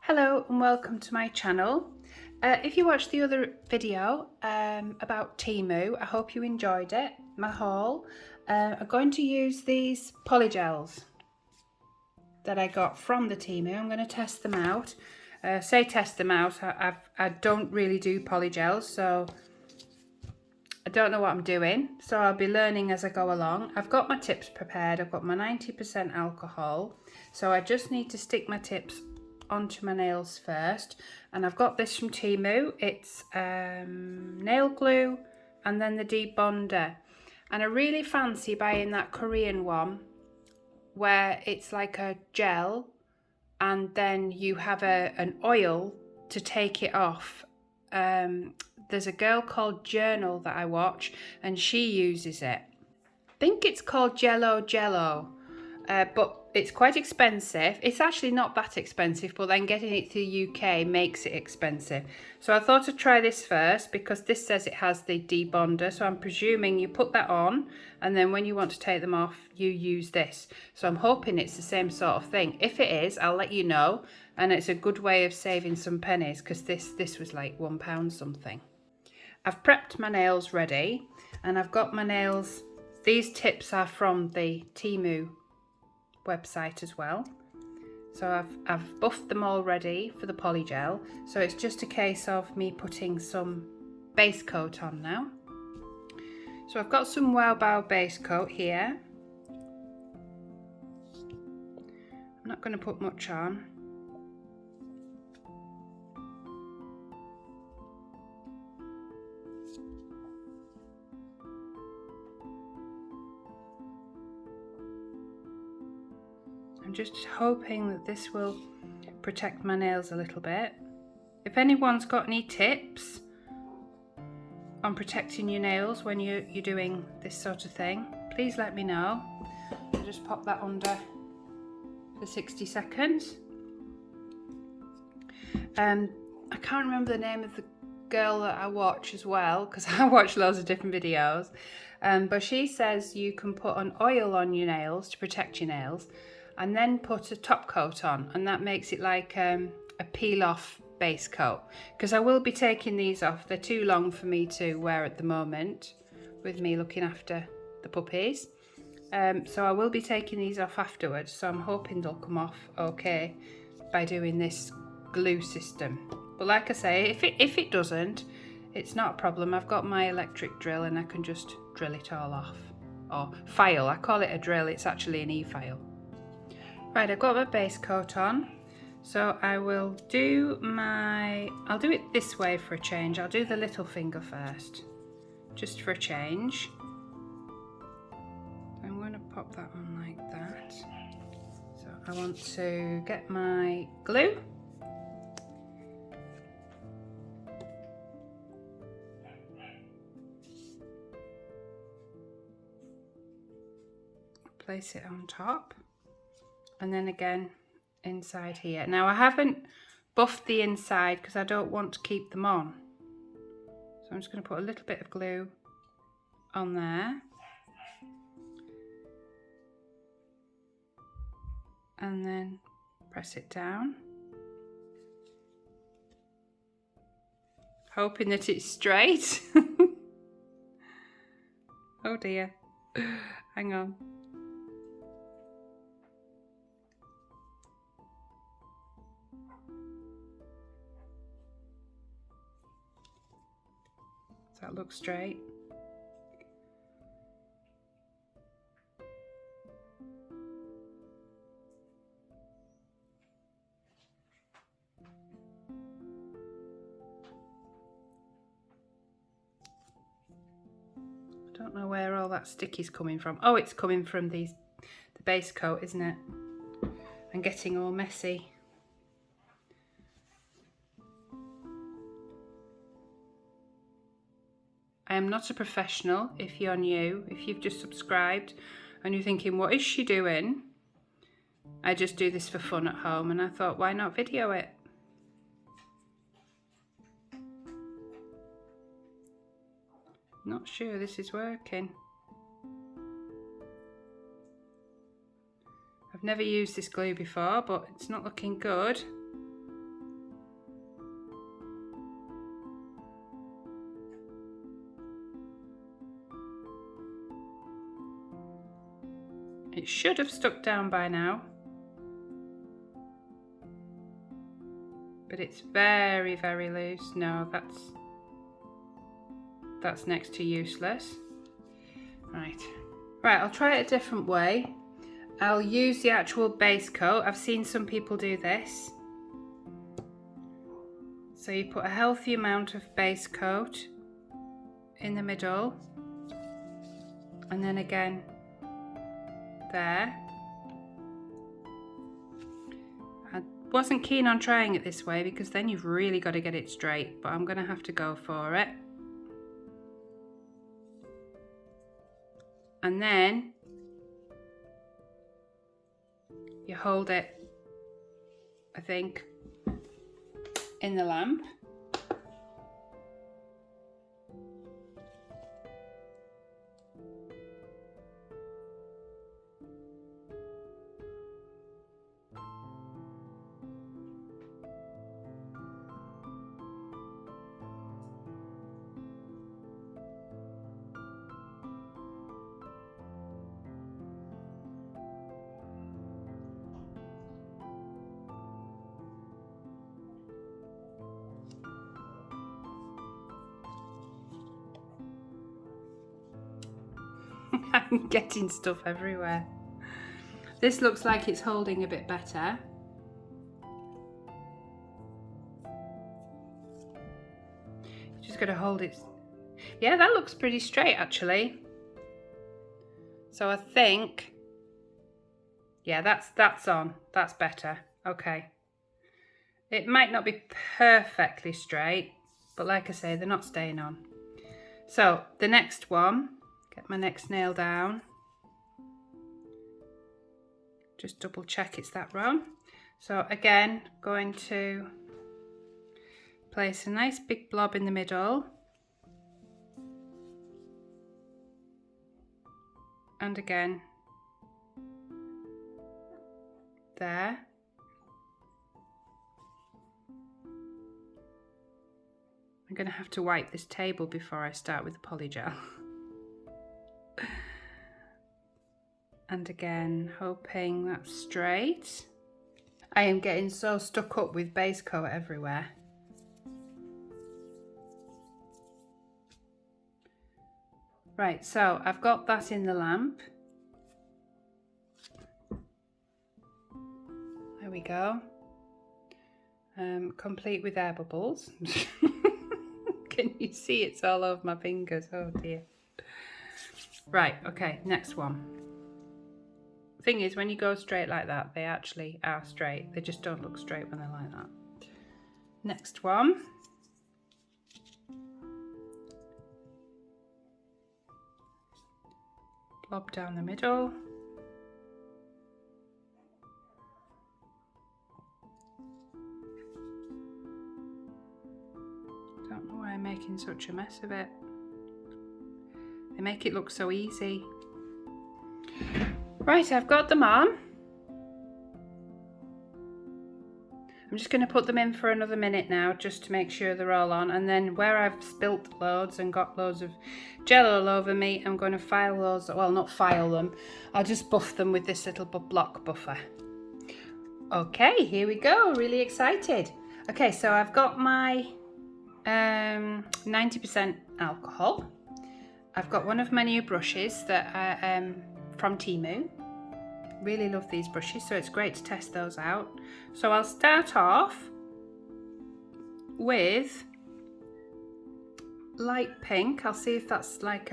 Hello and welcome to my channel. If you watched the other video about TEMU, I hope you enjoyed it, my haul. I'm going to use these polygels that I got from the TEMU. I'm going to test them out. Say test them out, I don't really do polygels, so I don't know what I'm doing. So I'll be learning as I go along. I've got my tips prepared. I've got my 90% alcohol. So I just need to stick my tips onto my nails first, and I've got this from TEMU. It's nail glue and then the debonder, and I really fancy buying that Korean one where it's like a gel and then you have an oil to take it off. There's a girl called Journal that I watch and she uses it. I think it's called Jello, but it's quite expensive. It's actually not that expensive, but then getting it to the UK makes it expensive. So I thought I'd try this first because this says it has the debonder. So I'm presuming you put that on and then when you want to take them off, you use this. So I'm hoping it's the same sort of thing. If it is, I'll let you know. And it's a good way of saving some pennies because this was like £1 something. I've prepped my nails ready and I've got my nails. These tips are from the TEMU website as well. So I've buffed them all ready for the polygel. So it's just a case of me putting some base coat on now. So I've got some Wow Bow base coat here. I'm not going to put much on. I'm just hoping that this will protect my nails a little bit. If anyone's got any tips on protecting your nails when you're doing this sort of thing, please let me know. I'll just pop that under for 60 seconds. I can't remember the name of the girl that I watch as well because I watch loads of different videos, but she says you can put an oil on your nails to protect your nails and then put a top coat on, and that makes it like a peel off base coat, because I will be taking these off. They're too long for me to wear at the moment with me looking after the puppies, so I will be taking these off afterwards, so I'm hoping they'll come off okay by doing this glue system. But like I say, if it doesn't, it's not a problem. I've got my electric drill and I can just drill it all off, or file. I call it a drill, it's actually an e-file. Right, I've got my base coat on, so I will I'll do it this way for a change. I'll do the little finger first, just for a change. I'm going to pop that on like that. So I want to get my glue. Place it on top. And then again inside here. Now I haven't buffed the inside because I don't want to keep them on. So I'm just going to put a little bit of glue on there. And then press it down. Hoping that it's straight. Oh dear. Hang on. Does that look straight? I don't know where all that sticky's coming from. Oh, it's coming from the base coat, isn't it? And getting all messy. I am not a professional. If you're new, if you've just subscribed and you're thinking, what is she doing? I just do this for fun at home, and I thought, why not video it? Not sure this is working. I've never used this glue before, but it's not looking good. It should have stuck down by now. But it's very, very loose. No, that's next to useless. Right. Right, I'll try it a different way. I'll use the actual base coat. I've seen some people do this. So you put a healthy amount of base coat in the middle. And then again there. I wasn't keen on trying it this way because then you've really got to get it straight, but I'm going to have to go for it. And then you hold it, I think, in the lamp. I'm getting stuff everywhere. This looks like it's holding a bit better. You just got to hold it. Yeah, that looks pretty straight actually. So I think, yeah, that's on. That's better. Okay. It might not be perfectly straight, but like I say, they're not staying on. So the next one, get my next nail down. Just double check it's that wrong. So again, going to place a nice big blob in the middle. And again, there. I'm going to have to wipe this table before I start with the Polygel. And again, hoping that's straight. I am getting so stuck up with base coat everywhere. Right, so I've got that in the lamp. There we go. Complete with air bubbles. Can you see it's all over my fingers? Oh dear. Right, okay, next one. Thing is, when you go straight like that, they actually are straight. They just don't look straight when they're like that. Next one. Blob down the middle. Don't know why I'm making such a mess of it. They make it look so easy. Right, I've got them on. I'm just going to put them in for another minute now, just to make sure they're all on. And then where I've spilt loads and got loads of gel all over me, I'm going to file those, well, not file them. I'll just buff them with this little block buffer. Okay, here we go. Really excited. Okay, so I've got my 90% alcohol. I've got one of my new brushes that are from TEMU. Really love these brushes, so it's great to test those out. So I'll start off with light pink. I'll see if that's like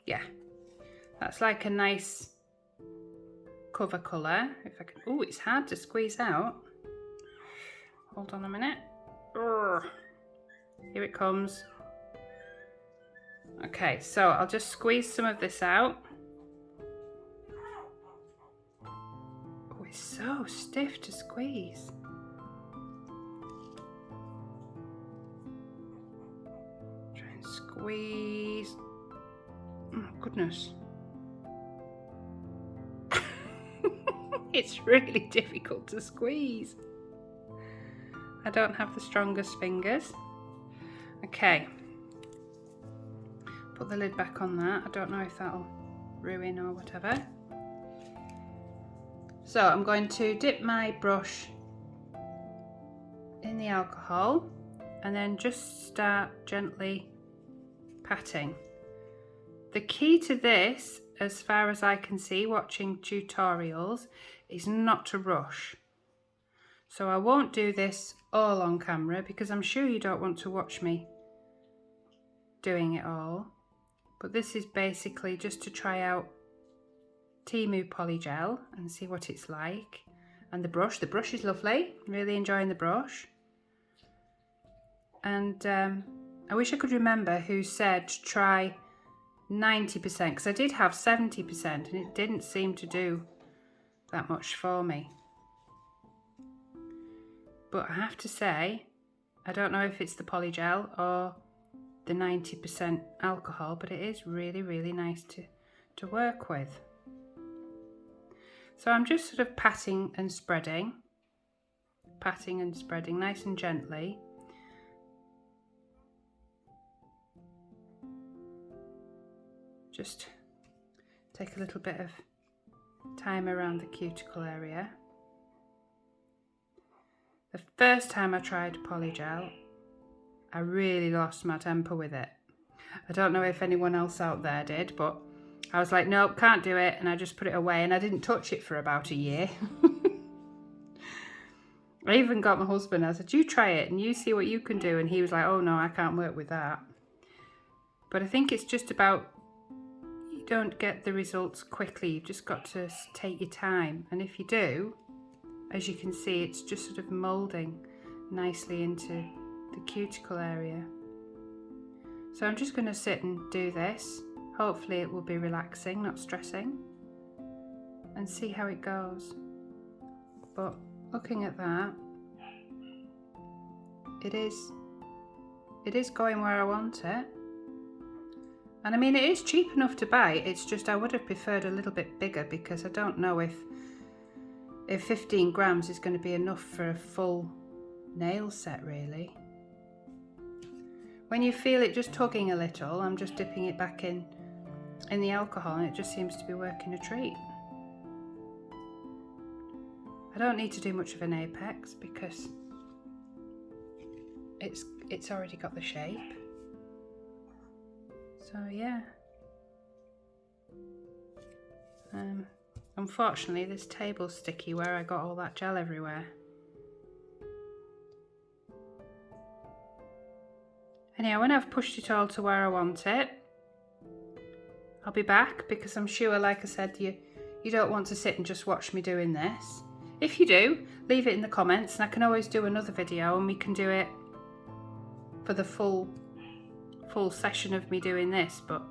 yeah, that's like a nice cover colour. If I can, oh, it's hard to squeeze out. Hold on a minute. Urgh. Here it comes. Okay, so I'll just squeeze some of this out. Oh, it's so stiff to squeeze. Try and squeeze. Oh, goodness. It's really difficult to squeeze. I don't have the strongest fingers. Okay. Put the lid back on that. I don't know if that'll ruin or whatever. So I'm going to dip my brush in the alcohol and then just start gently patting. The key to this, as far as I can see watching tutorials, is not to rush. So I won't do this all on camera because I'm sure you don't want to watch me doing it all. But this is basically just to try out TEMU Polygel and see what it's like. And the brush is lovely, really enjoying the brush. And I wish I could remember who said to try 90%, because I did have 70% and it didn't seem to do that much for me. But I have to say, I don't know if it's the Polygel or the 90% alcohol, but it is really, really nice to work with. So I'm just sort of patting and spreading nice and gently. Just take a little bit of time around the cuticle area. The first time I tried Polygel, I really lost my temper with it. I don't know if anyone else out there did, but I was like, nope, can't do it. And I just put it away and I didn't touch it for about a year. I even got my husband, I said, you try it and you see what you can do. And he was like, oh no, I can't work with that. But I think it's just about, you don't get the results quickly. You've just got to take your time. And if you do, as you can see, it's just sort of moulding nicely into the cuticle area. So I'm just going to sit and do this. Hopefully it will be relaxing, not stressing, and see how it goes. But looking at that, it is going where I want it. And I mean, it is cheap enough to buy. It's just I would have preferred a little bit bigger because I don't know if 15 grams is going to be enough for a full nail set, really. When you feel it just tugging a little, I'm just dipping it back in the alcohol and it just seems to be working a treat. I don't need to do much of an apex because it's already got the shape. So yeah. Unfortunately, this table's sticky where I got all that gel everywhere. Anyhow, when I've pushed it all to where I want it, I'll be back because I'm sure, like I said, you don't want to sit and just watch me doing this. If you do, leave it in the comments and I can always do another video and we can do it for the full session of me doing this, but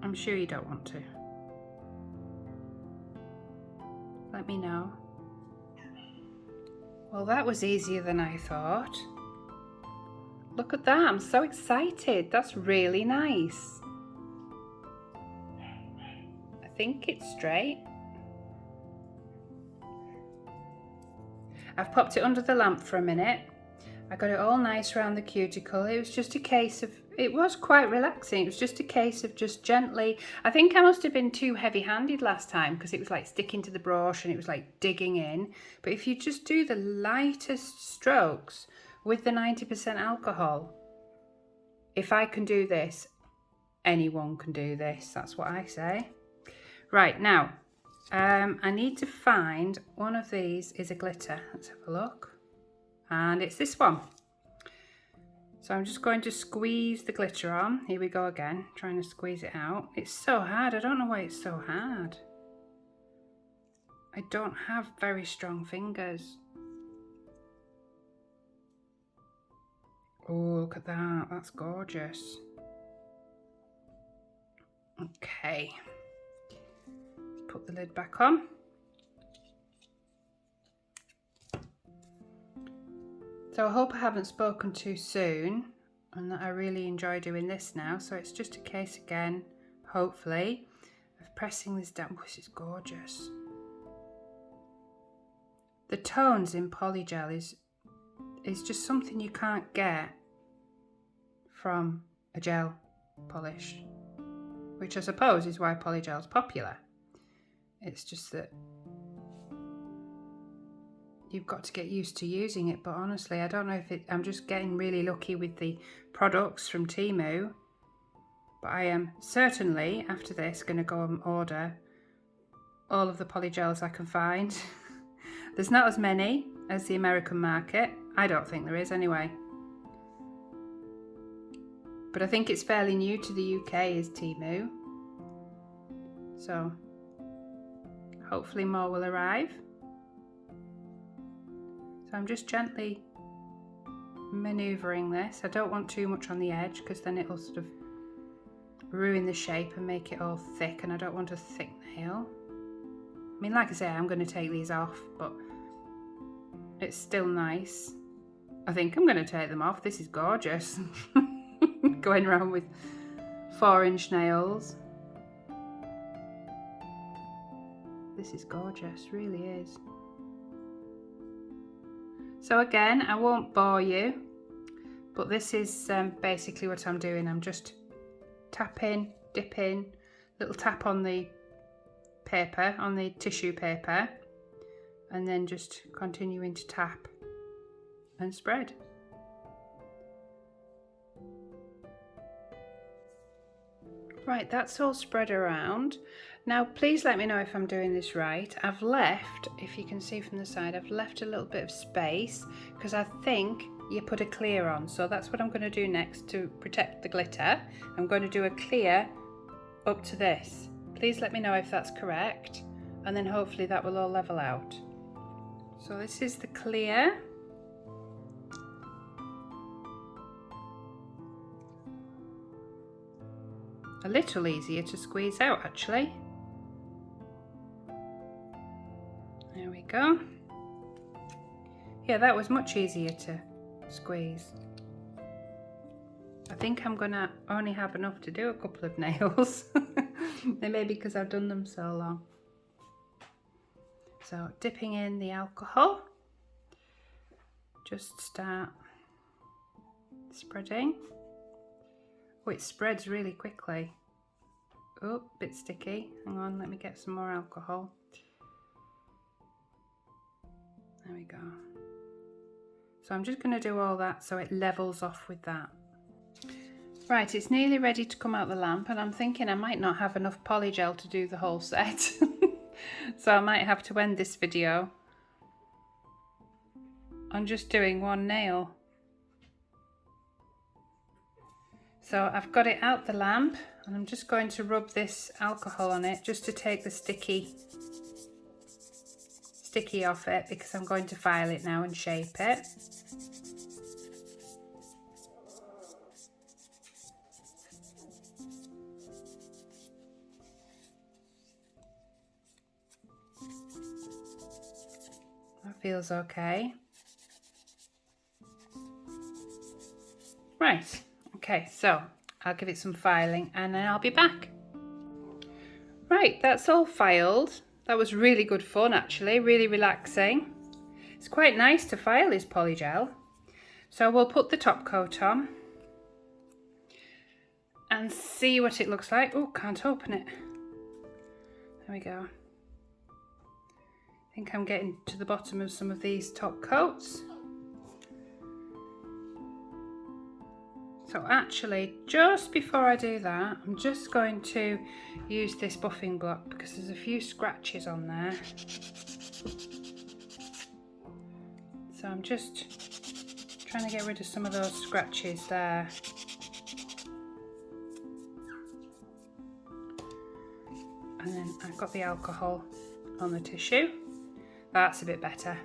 I'm sure you don't want to. Let me know. Well, that was easier than I thought. Look at that, I'm so excited. That's really nice. I think it's straight. I've popped it under the lamp for a minute. I got it all nice around the cuticle. It was just a case of, it was quite relaxing. It was just a case of just gently, I think I must have been too heavy-handed last time because it was like sticking to the brush and it was like digging in. But if you just do the lightest strokes with the 90% alcohol, if I can do this, anyone can do this. That's what I say. Right, now, I need to find one of these is a glitter. Let's have a look. And it's this one. So I'm just going to squeeze the glitter on. Here we go again, trying to squeeze it out. It's so hard. I don't know why it's so hard. I don't have very strong fingers. Oh, look at that. That's gorgeous. Okay. Let's put the lid back on. So I hope I haven't spoken too soon and that I really enjoy doing this now. So it's just a case again, hopefully, of pressing this down. This is gorgeous. The tones in Polygel is just something you can't get from a gel. polish, which I suppose is why Polygel's popular. It's just that you've got to get used to using it, but honestly, I don't know if I'm just getting really lucky with the products from TEMU, but I am certainly, after this, going to go and order all of the Polygels I can find. There's not as many as the American market. I don't think there is anyway. But I think it's fairly new to the UK is TEMU. So hopefully more will arrive. So I'm just gently manoeuvring this. I don't want too much on the edge because then it'll sort of ruin the shape and make it all thick, and I don't want a thick nail. I mean, like I say, I'm going to take these off, but it's still nice. I think I'm going to take them off. This is gorgeous. Going around with 4-inch nails. This is gorgeous, really is. So again, I won't bore you, but this is basically what I'm doing. I'm just tapping, dipping, little tap on the paper, on the tissue paper, and then just continuing to tap and spread. Right, that's all spread around. Now please let me know if I'm doing this right. I've left, if you can see from the side, I've left a little bit of space because I think you put a clear on. So that's what I'm going to do next to protect the glitter. I'm going to do a clear up to this. Please let me know if that's correct, and then hopefully that will all level out. So this is the clear. A little easier to squeeze out actually. There we go. Yeah, that was much easier to squeeze. I think I'm gonna only have enough to do a couple of nails. Maybe because I've done them so long. So dipping in the alcohol, just start spreading. Oh, it spreads really quickly. Oh, bit sticky. Hang on, let me get some more alcohol. There we go. So I'm just going to do all that so it levels off with that. Right, it's nearly ready to come out the lamp, and I'm thinking I might not have enough Polygel to do the whole set. So I might have to end this video on just doing one nail. So I've got it out the lamp, and I'm just going to rub this alcohol on it just to take the sticky off it, because I'm going to file it now and shape it. That feels okay. Right. Okay, so I'll give it some filing and then I'll be back. Right, that's all filed. That was really good fun actually, really relaxing. It's quite nice to file this Polygel. So we'll put the top coat on and see what it looks like. Oh, can't open it. There we go. I think I'm getting to the bottom of some of these top coats. So actually, just before I do that, I'm just going to use this buffing block because there's a few scratches on there. So I'm just trying to get rid of some of those scratches there. And then I've got the alcohol on the tissue. That's a bit better.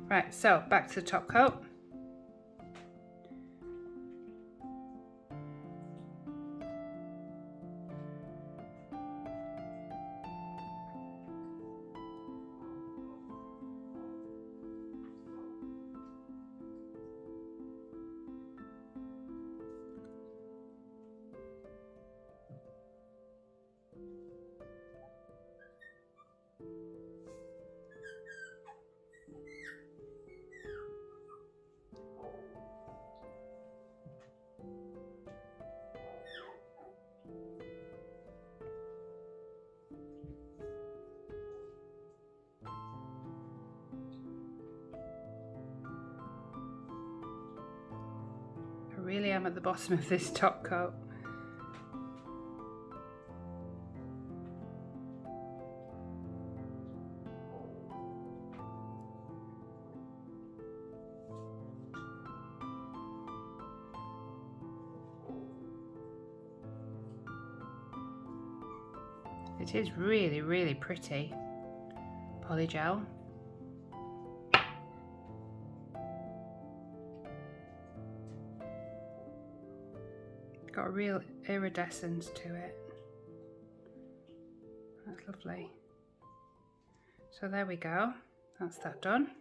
Right, so back to the top coat. really am at the bottom of this top coat. It is really, really pretty, Polygel. Got a real iridescence to it. That's lovely. So there we go. That's that done.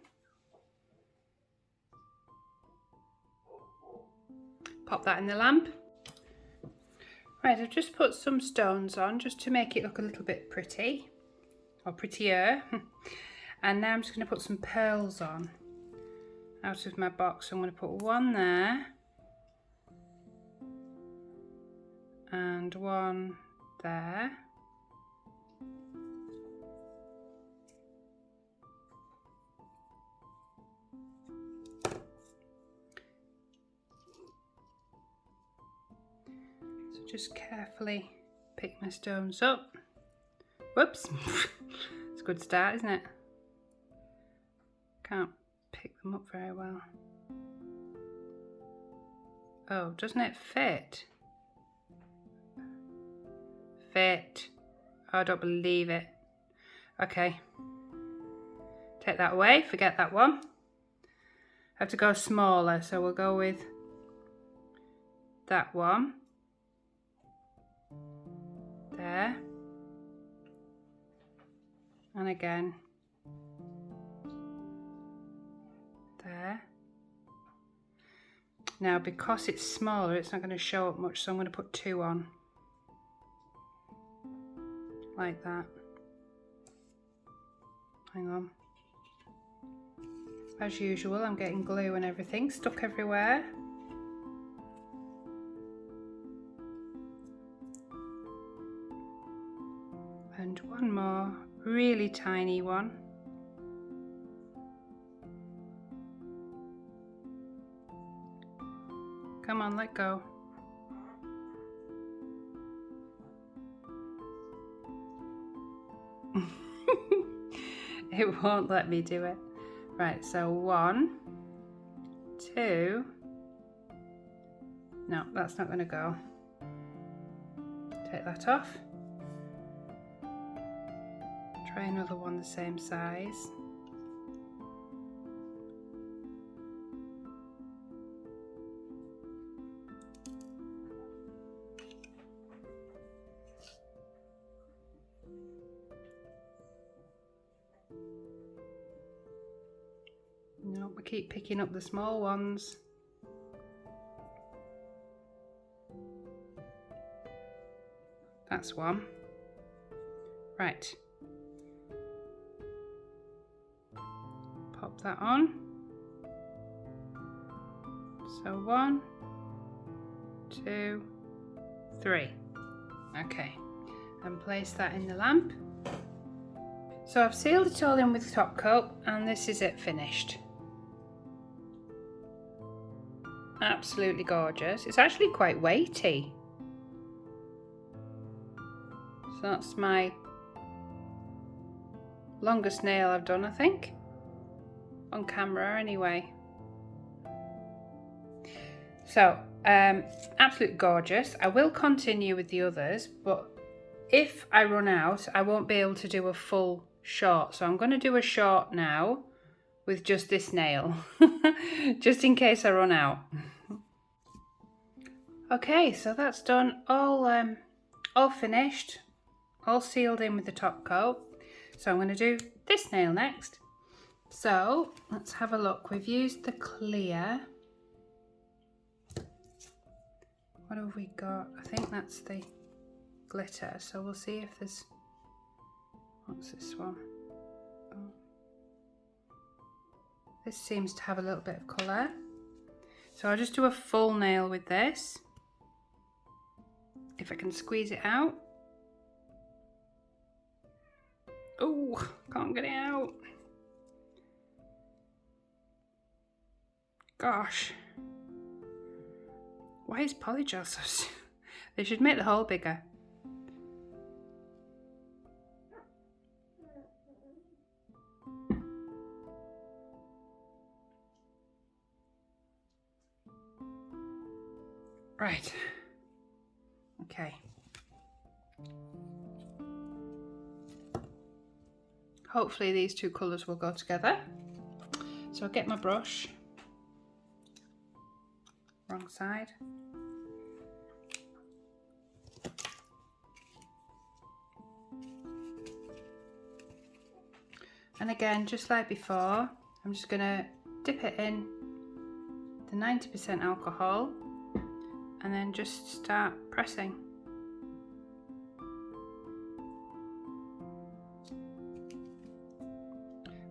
Pop that in the lamp. Right, I've just put some stones on just to make it look a little bit pretty, or prettier. And now I'm just going to put some pearls on out of my box. So I'm going to put one there and one there. Just carefully pick my stones up. Whoops. It's a good start, isn't it? Can't pick them up very well. Oh, doesn't it fit? Fit. Oh, I don't believe it. Okay. Take that away. Forget that one. I have to go smaller, so we'll go with that one. There. And again. There. Now, because it's smaller, it's not going to show up much, so I'm going to put two on. Like that. Hang on. As usual, I'm getting glue and everything stuck everywhere. And one more really tiny one. Come on, let go. It won't let me do it. Right, so 1, 2. No, that's not going to go. Take that off. Try another one the same size. No, we keep picking up the small ones. That's one. Right. Pop that on. So 1, 2, 3. Okay, and place that in the lamp. So I've sealed it all in with top coat, and this is it finished. Absolutely gorgeous. It's actually quite weighty. So that's my longest nail I've done, I think. On camera anyway. So absolutely gorgeous. I will continue with the others, but if I run out, I won't be able to do a full short. So I'm going to do a short now with just this nail, just in case I run out. Okay, so that's done, all finished, all sealed in with the top coat. So I'm going to do this nail next. So let's have a look. We've used the clear. What have we got? I think that's the glitter. So we'll see if there's, what's this one? Oh. This seems to have a little bit of colour. So I'll just do a full nail with this. If I can squeeze it out. Oh, can't get it out. Gosh. Why is Polygel so... They should make the hole bigger. Right. Okay. Hopefully these two colours will go together. So I'll get my brush. Wrong side. And again, just like before, I'm just going to dip it in the 90% alcohol and then just start pressing.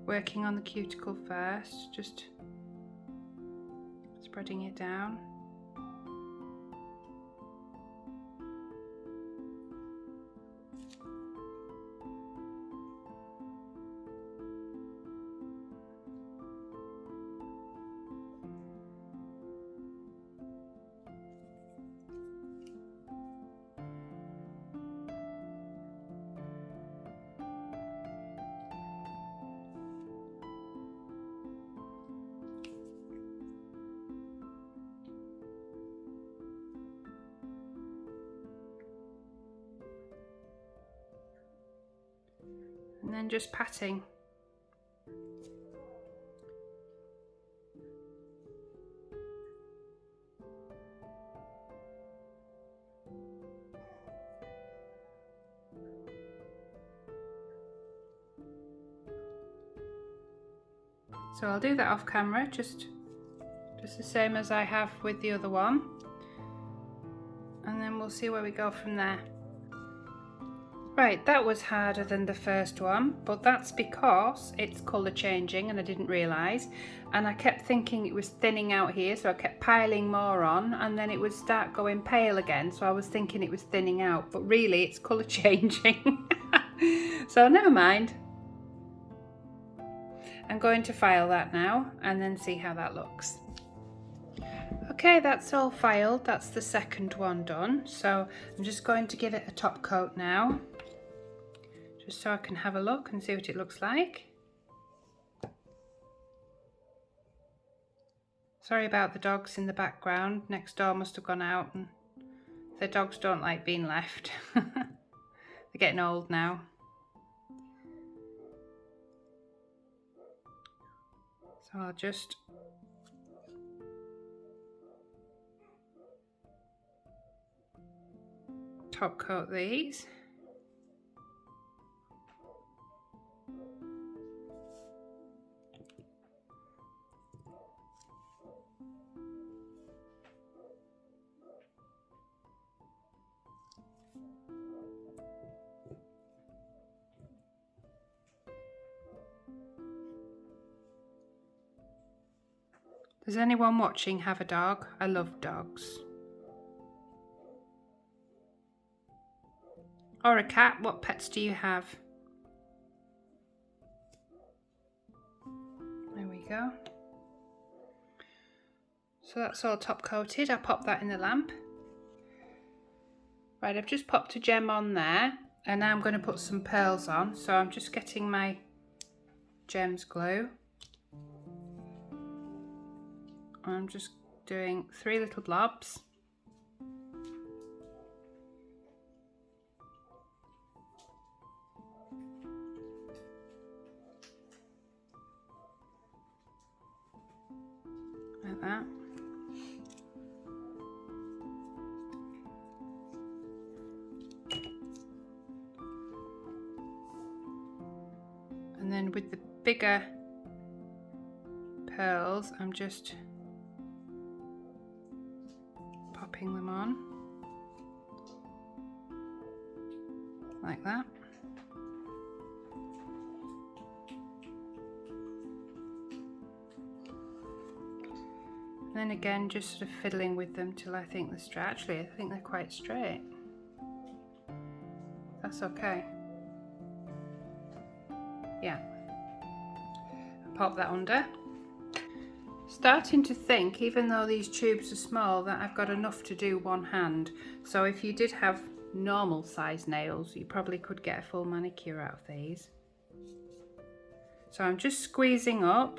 Working on the cuticle first, just spreading it down. And then just patting. So I'll do that off camera, just the same as I have with the other one. And then we'll see where we go from there. Right, that was harder than the first one, but that's because it's colour changing and I didn't realise. And I kept thinking it was thinning out here, so I kept piling more on and then it would start going pale again. So I was thinking it was thinning out, but really it's colour changing. So never mind. I'm going to file that now and then see how that looks. Okay, that's all filed. That's the second one done. So I'm just going to give it a top coat now, just so I can have a look and see what it looks like. Sorry about the dogs in the background. Next door must have gone out, and the dogs don't like being left. They're getting old now. So I'll just top coat these. Does anyone watching have a dog? I love dogs. Or a cat? What pets do you have? There we go. So that's all top coated. I'll pop that in the lamp. Right, I've just popped a gem on there and now I'm going to put some pearls on. So I'm just getting my gems glue. I'm just doing 3 little blobs. Like that. And then with the bigger pearls, I'm just popping them on like that. And then again, just sort of fiddling with them till I think they're straight. Actually, I think they're quite straight. That's okay. Yeah. Pop that under. Starting to think, even though these tubes are small, that I've got enough to do one hand. So if you did have normal size nails, you probably could get a full manicure out of these. So I'm just squeezing up.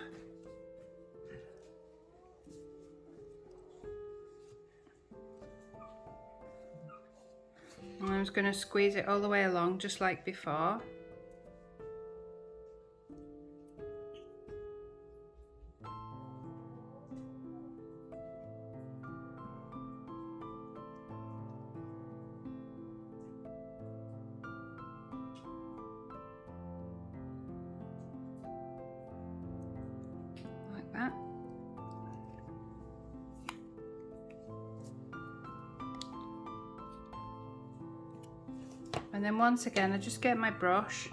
And I'm just going to squeeze it all the way along, just like before. Like that. And then once again, I just get my brush,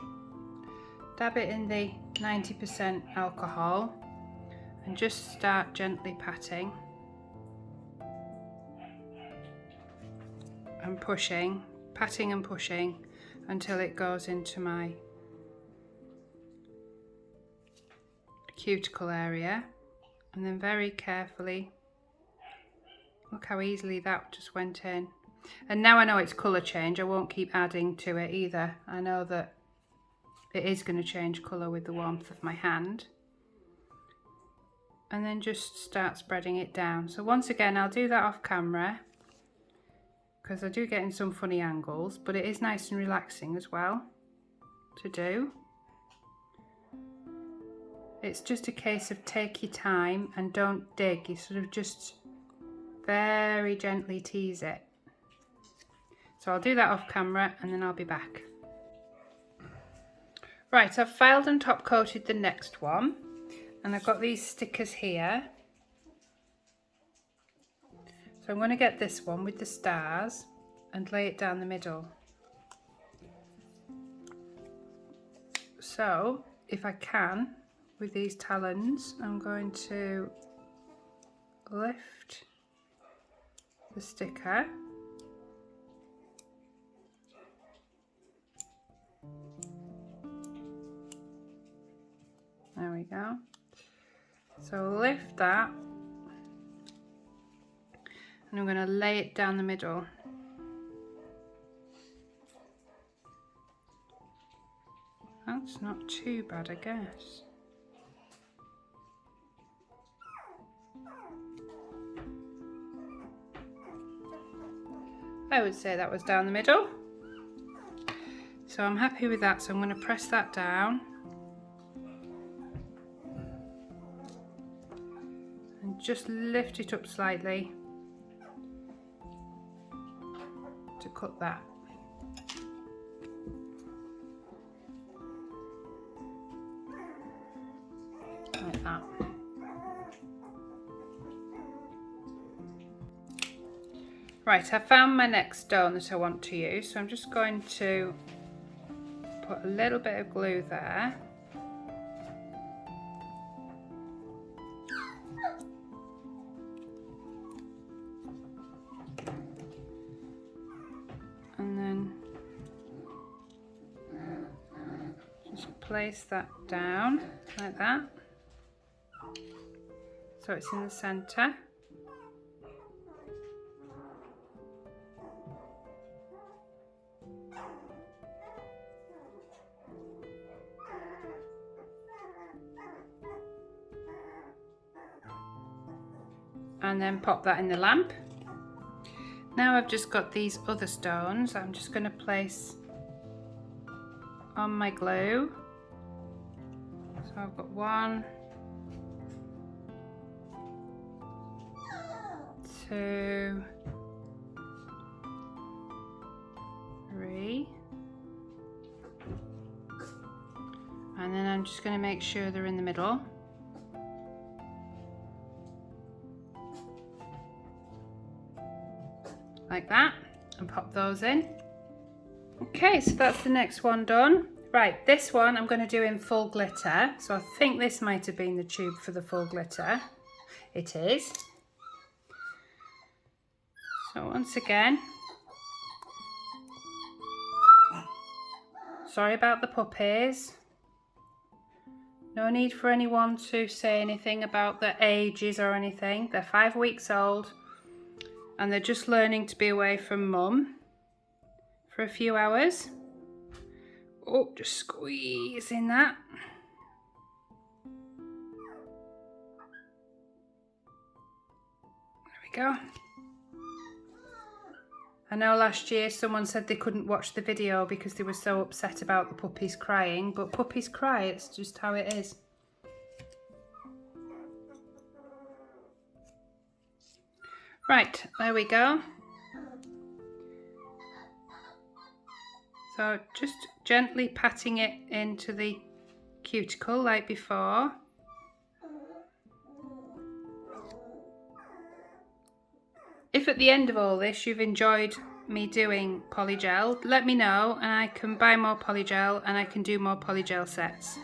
dab it in the 90% alcohol, and just start gently patting and pushing, patting and pushing until it goes into my cuticle area. And then very carefully, look how easily that just went in. And now I know it's colour change, I won't keep adding to it either. I know that it is going to change colour with the warmth of my hand. And then just start spreading it down. So once again, I'll do that off camera, because I do get in some funny angles, but it is nice and relaxing as well to do. It's just a case of take your time and don't dig. You sort of just very gently tease it. So I'll do that off camera and then I'll be back. Right, I've filed and top coated the next one, and I've got these stickers here. So I'm going to get this one with the stars and lay it down the middle. So if I can, with these talons, I'm going to lift the sticker. There we go. So lift that, and I'm going to lay it down the middle. That's not too bad, I guess. I would say that was down the middle. So I'm happy with that, so I'm going to press that down. And just lift it up slightly to cut that. Like that. Right, I found my next stone that I want to use, so I'm just going to put a little bit of glue there. And then just place that down like that, so it's in the center. And then pop that in the lamp. Now I've just got these other stones I'm just going to place on my glue. So I've got 1, 2, 3, and then I'm just going to make sure they're in the middle. Like that, and pop those in. Okay, so that's the next one done. Right, this one I'm going to do in full glitter. So I think this might have been the tube for the full glitter. It is. So once again, sorry about the puppies. No need for anyone to say anything about their ages or anything. They're 5 weeks old and they're just learning to be away from mum for a few hours. Oh, just squeezing that. There we go. I know last year someone said they couldn't watch the video because they were so upset about the puppies crying, but puppies cry, it's just how it is. Right, there we go. So just gently patting it into the cuticle like before. If at the end of all this you've enjoyed me doing Polygel, let me know and I can buy more Polygel and I can do more Polygel sets.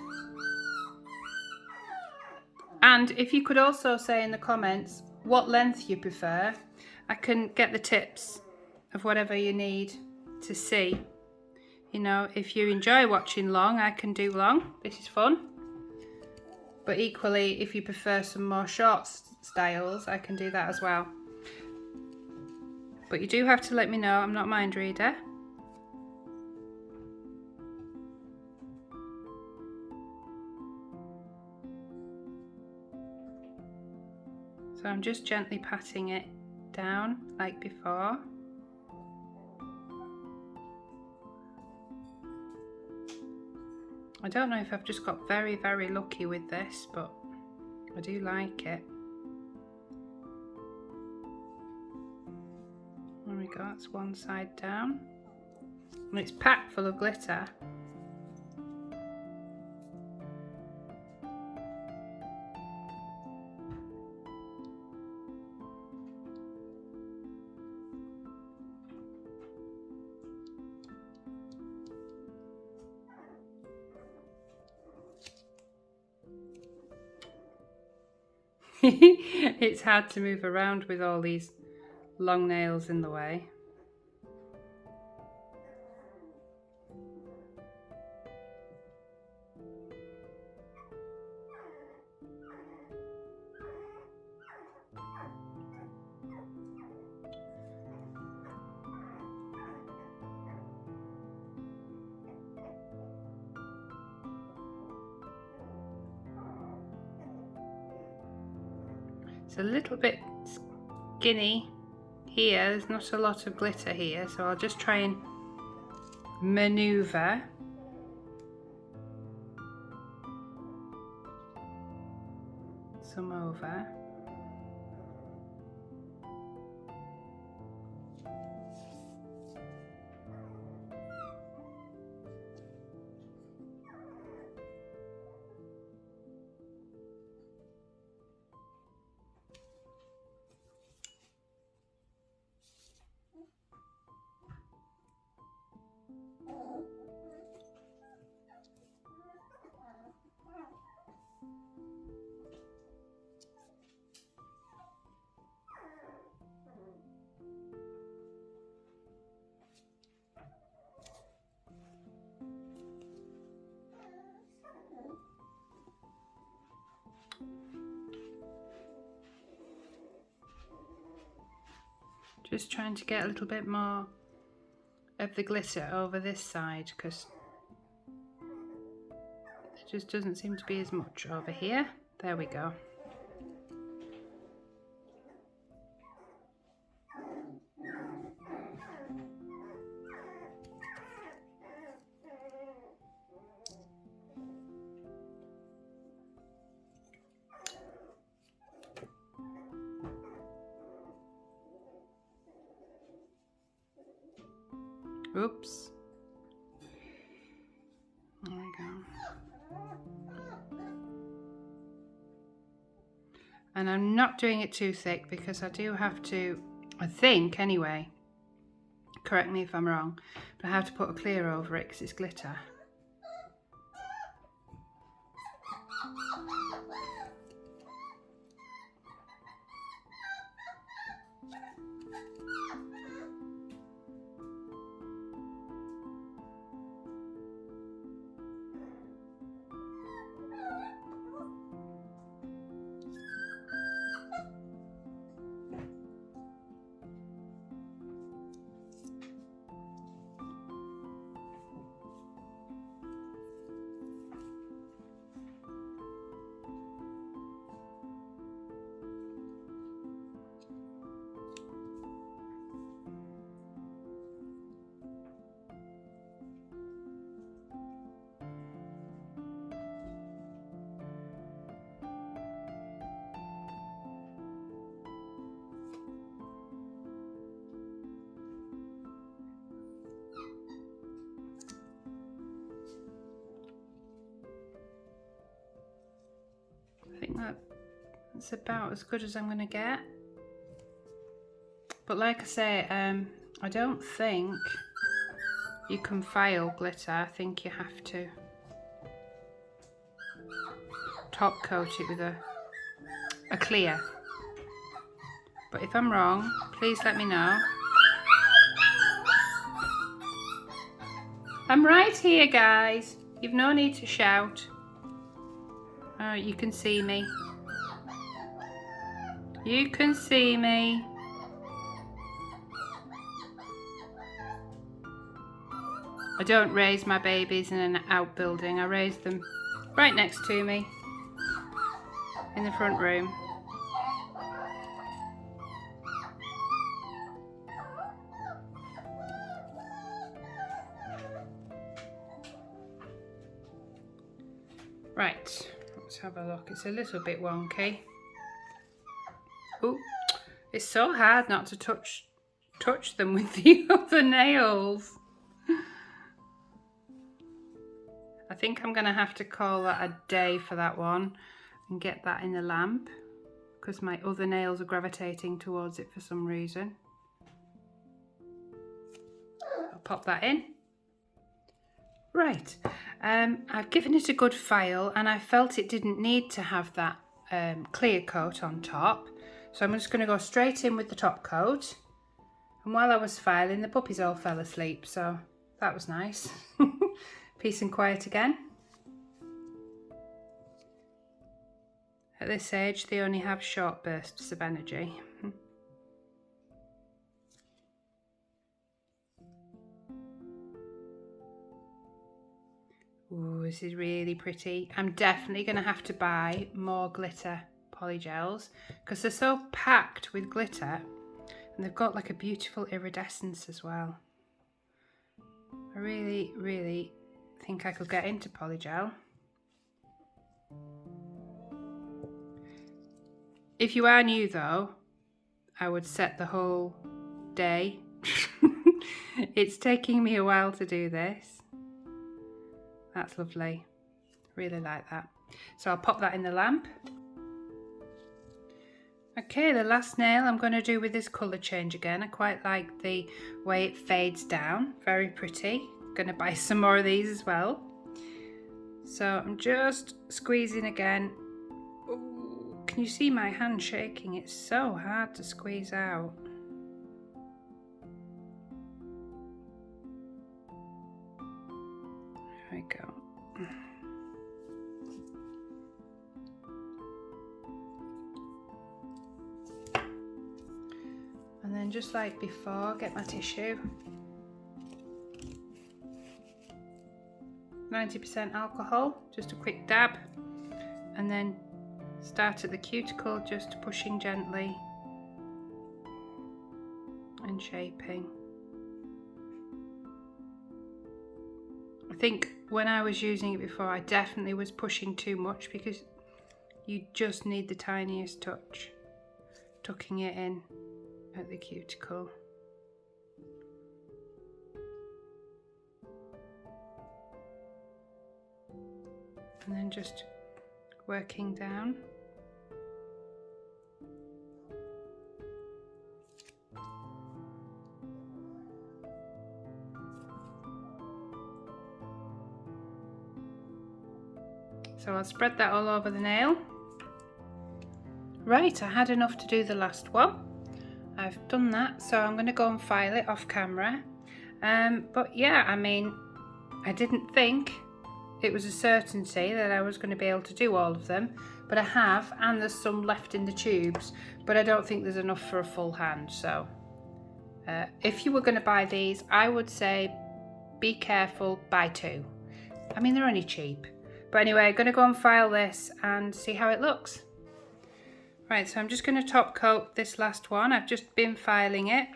And if you could also say in the comments what length you prefer, I can get the tips of whatever you need to see. You know, if you enjoy watching long, I can do long. This is fun. But equally, if you prefer some more short styles, I can do that as well. But you do have to let me know, I'm not a mind reader. So I'm just gently patting it down like before. I don't know if I've just got very, very lucky with this, but I do like it. There we go, that's one side down. And it's packed full of glitter. It's hard to move around with all these long nails in the way. It's a little bit skinny here, there's not a lot of glitter here, so I'll just try and maneuver. Some over. Just trying to get a little bit more of the glitter over this side because there just doesn't seem to be as much over here. There we go. Oops. There we go. And I'm not doing it too thick because I do have to, I think anyway, correct me if I'm wrong, but I have to put a clear over it because it's glitter. That's about as good as I'm going to get. But like I say, I don't think you can file glitter. I think you have to top coat it with a clear. But if I'm wrong, please let me know. I'm right here, guys. You've no need to shout. You can see me. You can see me. I don't raise my babies in an outbuilding. I raise them right next to me in the front room. Right, let's have a look. It's a little bit wonky. Oh, it's so hard not to touch them with the other nails. I think I'm going to have to call that a day for that one and get that in the lamp because my other nails are gravitating towards it for some reason. I'll pop that in. Right, I've given it a good file and I felt it didn't need to have that clear coat on top. So I'm just going to go straight in with the top coat. And while I was filing, the puppies all fell asleep, so that was nice. Peace and quiet again. At this age, they only have short bursts of energy. Ooh, this is really pretty. I'm definitely going to have to buy more glitter polygels because they're so packed with glitter and they've got like a beautiful iridescence as well. I really think I could get into polygel. If you are new though, I would set the whole day. It's taking me a while to do this. That's lovely. Really like that. So I'll pop that in the lamp. Okay, the last nail I'm going to do with this colour change again. I quite like the way it fades down. Very pretty. I'm going to buy some more of these as well. So I'm just squeezing again. Ooh, can you see my hand shaking? It's so hard to squeeze out. There we go. And then just like before, get my tissue. 90% alcohol, just a quick dab. And then start at the cuticle, just pushing gently and shaping. I think when I was using it before, I definitely was pushing too much because you just need the tiniest touch, tucking it in at the cuticle. And then just working down. So I'll spread that all over the nail. Right, I had enough to do the last one. I've done that, so I'm going to go and file it off camera. But yeah, I mean, I didn't think it was a certainty that I was going to be able to do all of them, but I have, and there's some left in the tubes, but I don't think there's enough for a full hand. So if you were going to buy these, I would say be careful, buy two. I mean, they're only cheap. But anyway, I'm going to go and file this and see how it looks. Right, so I'm just going to top coat this last one. I've just been filing it.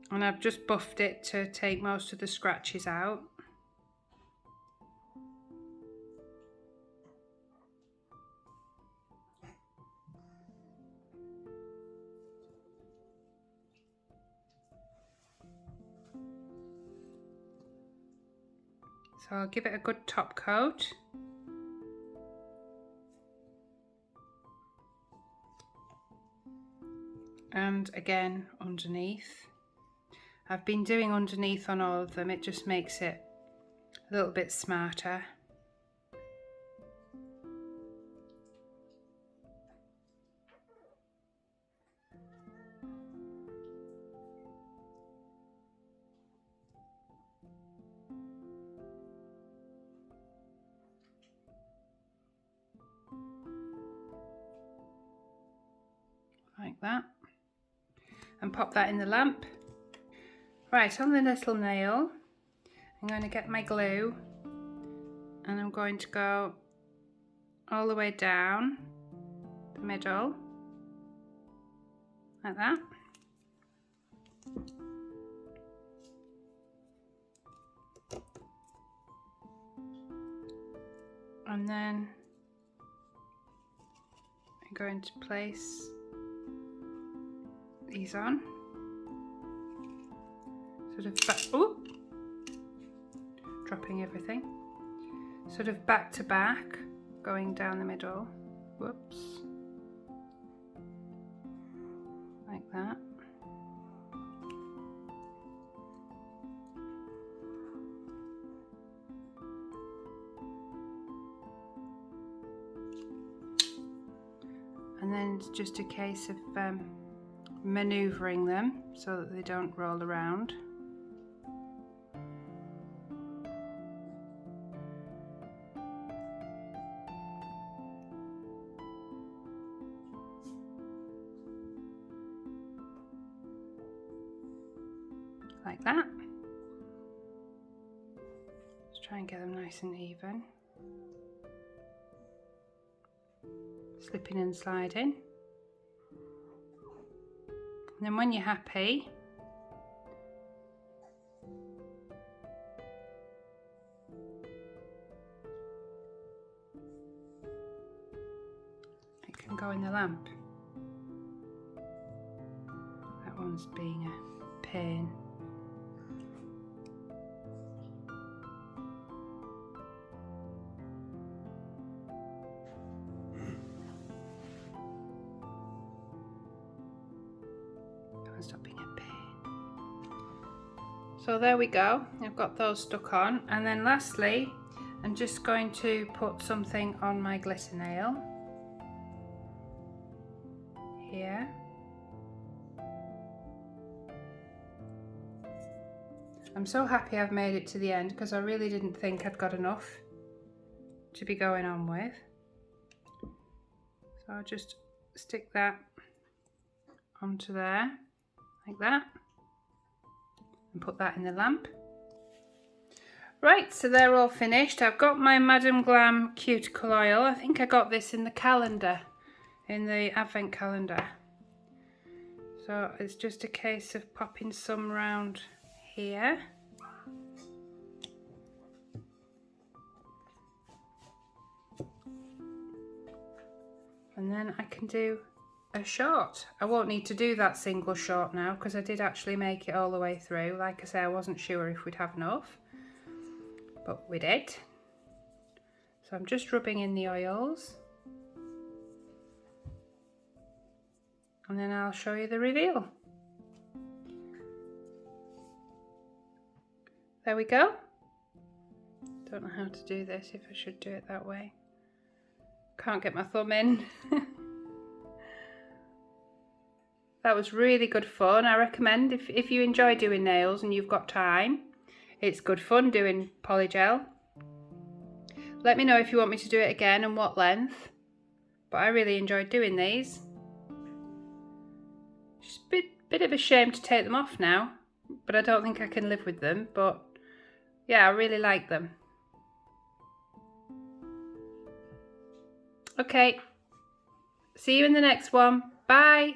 And I've just buffed it to take most of the scratches out. So I'll give it a good top coat. And again underneath. I've been doing underneath on all of them, it just makes it a little bit smarter. Like that, and pop that in the lamp. Right, on the little nail, I'm going to get my glue and I'm going to go all the way down the middle, like that. And then I'm going to place these on, sort of back, oh, dropping everything, sort of back to back, going down the middle, whoops, like that. And then it's just a case of maneuvering them so that they don't roll around. Like that. Let's try and get them nice and even. Slipping and sliding. And then when you're happy, it can go in the lamp. That one's being a pain. Stop being a pain. So there we go, I've got those stuck on, and then lastly I'm just going to put something on my glitter nail here. I'm so happy I've made it to the end because I really didn't think I'd got enough to be going on with. So I'll just stick that onto there like that and put that in the lamp. Right, so they're all finished. I've got my Madam Glam cuticle oil. I think I got this in the calendar, in the advent calendar. So it's just a case of popping some round here. And then I can do a short. I won't need to do that single short now because I did actually make it all the way through. Like I say, I wasn't sure if we'd have enough, but we did. So I'm just rubbing in the oils and then I'll show you the reveal. There we go. Don't know how to do this, if I should do it that way. Can't get my thumb in. That was really good fun. I recommend if you enjoy doing nails and you've got time, it's good fun doing polygel. Let me know if you want me to do it again and what length. But I really enjoyed doing these. Just a bit of a shame to take them off now, but I don't think I can live with them. But yeah, I really like them. Okay, see you in the next one. Bye.